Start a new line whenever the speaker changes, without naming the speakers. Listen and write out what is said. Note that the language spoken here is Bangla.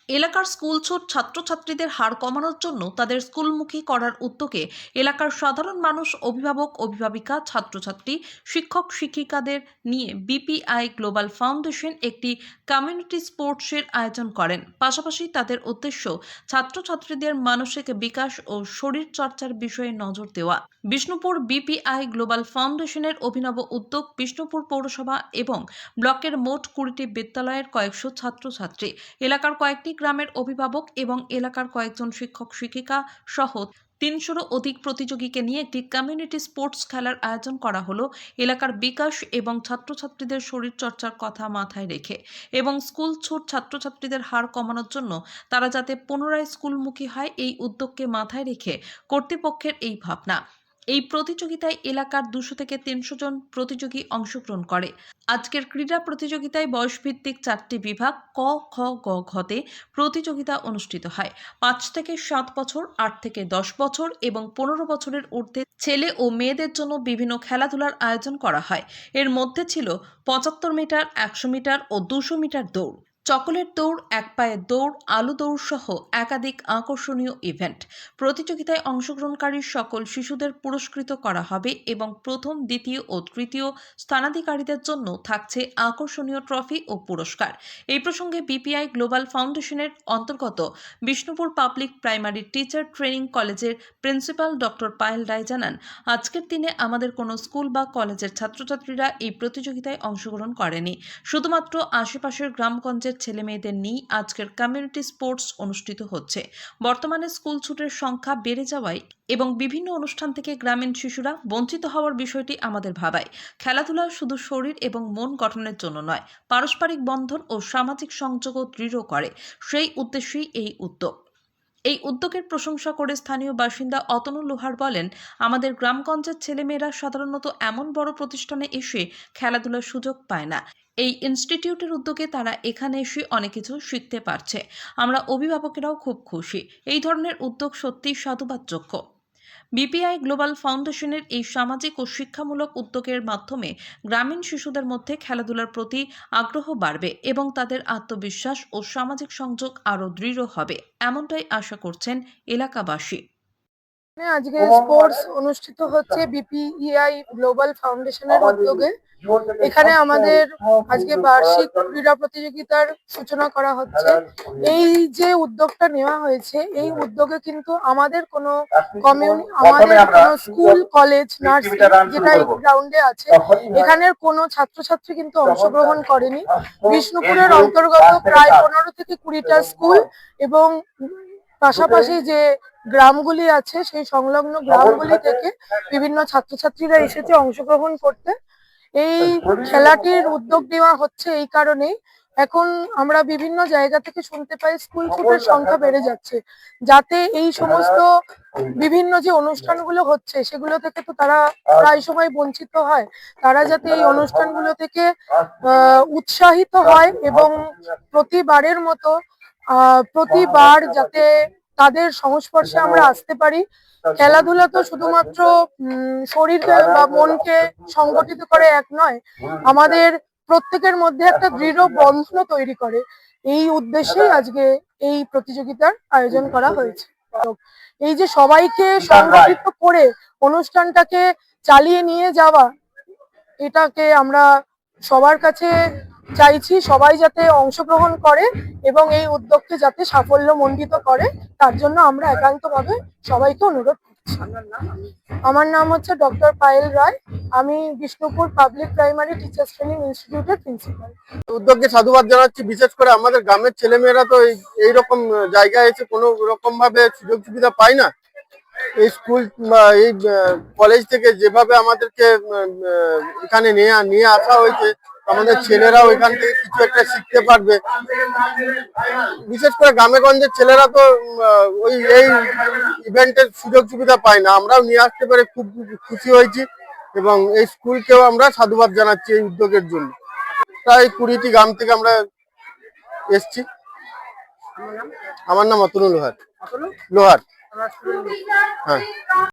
এলাকার স্কুলছুট ছাত্রছাত্রীদের হার কমানোর জন্য তাদের স্কুলমুখী করার উদ্যোগে এলাকার সাধারণ মানুষ, অভিভাবক, অভিভাবিকা, ছাত্রছাত্রী, শিক্ষক শিক্ষিকাদের নিয়ে বিপিআই গ্লোবাল ফাউন্ডেশন একটি কমিউনিটি স্পোর্টসের আয়োজন করেন। পাশাপাশি তাদের উদ্দেশ্য ছাত্রছাত্রীদের মানসিক বিকাশ ও শরীর চর্চার বিষয়ে নজর দেওয়া। বিষ্ণুপুর বিপিআই গ্লোবাল ফাউন্ডেশনের অভিনব উদ্যোগ বিষ্ণুপুর পৌরসভা এবং ব্লকের মোট 20টি বিদ্যালয়ের কয়েকশো ছাত্রছাত্রী, এলাকার কয়েকটি গ্রামের অভিভাবক এবং এলাকার কয়েকজন শিক্ষক শিক্ষিকা সহ 300-রও অধিক প্রতিযোগীকে নিয়ে একটি কমিউনিটি স্পোর্টস খেলার আয়োজন করা হলো এলাকার বিকাশ এবং ছাত্রছাত্রীদের শরীরচর্চার কথা মাথায় রেখে এবং স্কুল ছুট ছাত্রছাত্রীদের হার কমানোর জন্য তারা যাতে পুনরায় স্কুলমুখী হয় এই উদ্যোগকে মাথায় রেখে কর্তৃপক্ষের এই ভাবনা। এই প্রতিযোগিতায় এলাকার 200 থেকে 300 জন প্রতিযোগী অংশগ্রহণ করে। আজকের ক্রীড়া প্রতিযোগিতায় বয়সভিত্তিক 4টি বিভাগ ক, খ, গ, ঘতে প্রতিযোগিতা অনুষ্ঠিত হয়। 5 থেকে 7 বছর, 8 থেকে 10 বছর এবং 15 বছরের ঊর্ধ্বে ছেলে ও মেয়েদের জন্য বিভিন্ন খেলাধুলার আয়োজন করা হয়। এর মধ্যে ছিল 75 মিটার, 100 মিটার ও 200 মিটার দৌড়, চকোলেট দৌড়, এক পায়ের দৌড়, আলু দৌড় সহ একাধিক আকর্ষণীয় ইভেন্ট। প্রতিযোগিতায় অংশগ্রহণকারী সকল শিশুদের পুরস্কৃত করা হবে এবং প্রথম, দ্বিতীয় ও তৃতীয় স্থানাধিকারীদের জন্য থাকছে আকর্ষণীয় ট্রফি ও পুরস্কার। এই প্রসঙ্গে বিপিআই গ্লোবাল ফাউন্ডেশনের অন্তর্গত Bishnupur public primary teacher training কলেজের প্রিন্সিপাল ডক্টর পায়েল রায় জানান, আজকের দিনে আমাদের কোনো স্কুল বা কলেজের ছাত্রছাত্রীরা এই প্রতিযোগিতায় অংশগ্রহণ করেনি। শুধুমাত্র আশেপাশের গ্রামগঞ্জের ছেলেমেয়েদের নিয়ে আজকের কমিউনিটি স্পোর্টস অনুষ্ঠিত হচ্ছে। বর্তমানে স্কুল ছুটের সংখ্যা বেড়ে যাওয়ায় এবং বিভিন্ন অনুষ্ঠান থেকে গ্রামীণ শিশুরা বঞ্চিত হওয়ার বিষয়টি আমাদের ভাবায়। খেলাধুলা শুধু শরীর এবং মন গঠনের জন্য নয়, পারস্পরিক বন্ধন ও সামাজিক সংযোগও দৃঢ় করে। সেই উদ্দেশ্যেই এই উদ্যোগ। এই উদ্যোগের প্রশংসা করে স্থানীয় বাসিন্দা অতনু লোহার বলেন, আমাদের গ্রামগঞ্জের ছেলেমেয়েরা সাধারণত এমন বড় প্রতিষ্ঠানে এসে খেলাধুলার সুযোগ পায় না। এই ইনস্টিটিউটের উদ্যোগে তারা এখানে এসে অনেক কিছু শিখতে পারছে। আমরা অভিভাবকেরাও খুব খুশি। এই ধরনের উদ্যোগ সত্যিই সাধুবাদযোগ্য। বিপিআই গ্লোবাল ফাউন্ডেশনের এই সামাজিক ও শিক্ষামূলক উদ্যোগের মাধ্যমে গ্রামীণ শিশুদের মধ্যে খেলাধুলার প্রতি আগ্রহ বাড়বে এবং তাদের আত্মবিশ্বাস ও সামাজিক সংযোগ আরও দৃঢ় হবে, এমনটাই আশা করছেন এলাকাবাসী।
আজকে স্পোর্টস অনুষ্ঠিত হচ্ছে বিপিইআই গ্লোবাল ফাউন্ডেশনের উদ্যোগে। এখানে আমাদের আজকে বার্ষিক ক্রীড়া প্রতিযোগিতার সূচনা করা হচ্ছে। এই যে উদ্যোগটা নেওয়া হয়েছে, এই উদ্যোগে কিন্তু আমাদের কোনো স্কুল, কলেজ, নার্সারি যেটা এই গ্রাউন্ডে আছে, এখানের কোনো ছাত্রছাত্রী কিন্তু অংশগ্রহণ করেনি। বিষ্ণুপুরের অন্তর্গত প্রায় 15 থেকে 20টা স্কুল এবং পাশাপাশি যে গ্রামগুলি আছে সেই সংলগ্ন গ্রামগুলি থেকে বিভিন্ন ছাত্রছাত্রীরা এসেছে অংশগ্রহণ করতে। এই খেলাটির উদ্যোগ নেওয়া হচ্ছে এই কারণেই, এখন আমরা বিভিন্ন জায়গা থেকে শুনতে পাই স্কুল ছুটের সংখ্যা বেড়ে যাচ্ছে, যাতে এই সমস্ত বিভিন্ন যে অনুষ্ঠানগুলো হচ্ছে সেগুলো থেকে তো তারা প্রায় সময় বঞ্চিত হয়। তারা যাতে এই অনুষ্ঠানগুলো থেকে উৎসাহিত হয় এবং প্রতিবারের মতো প্রতিবার যাতে তাদের সংস্পর্শে আমরা আসতে পারি। খেলাধুলা তো শুধুমাত্র শরীরকে বা মনকে সংগঠিত করে এক নয়, আমাদের প্রত্যেকের মধ্যে একটা দৃঢ় বন্ধন তৈরি করে। এই উদ্দেশ্যেই আজকে এই প্রতিযোগিতার আয়োজন করা হয়েছে। এই যে সবাইকে সংগঠিত করে অনুষ্ঠানটাকে চালিয়ে নিয়ে যাওয়া, এটাকে আমরা সবার কাছে চাইছি সবাই যাতে অংশগ্রহণ করে এবং এই উদ্যোগকে যাতে সাফল্যমণ্ডিত করে, তার জন্য আমরা একান্তভাবে সবাইকে অনুরোধ করছি। আমার নাম হচ্ছে ডক্টর পায়েল রায়, আমি Bishnupur public primary teachers training ইনস্টিটিউটের প্রিন্সিপাল।
উদ্যোগকে সাধুবাদ জানাচ্ছি। বিশেষ করে আমাদের গ্রামের ছেলেমেয়েরা তো এইরকম জায়গায় এসে কোনো রকম ভাবে সুযোগ সুবিধা পায় না। এই স্কুল এই কলেজ থেকে যেভাবে আমাদেরকে এখানে নিয়ে আসা হয়েছে, আমাদের ছেলেরাও এখান থেকে কিছু একটা শিখতে পারবে। বিশেষ করে গ্রামে গঞ্জের ছেলেরা তো এই ইভেন্টের সুযোগ সুবিধা পায় না। আমরাও নিয়ে আসতে পেরে খুব খুশি হয়েছি এবং এই স্কুলকেও আমরা সাধুবাদ জানাচ্ছি এই উদ্যোগের জন্য। প্রায় 20টি গ্রাম থেকে আমরা এসছি। আমার নাম অতনু লোহার। হ্যাঁ।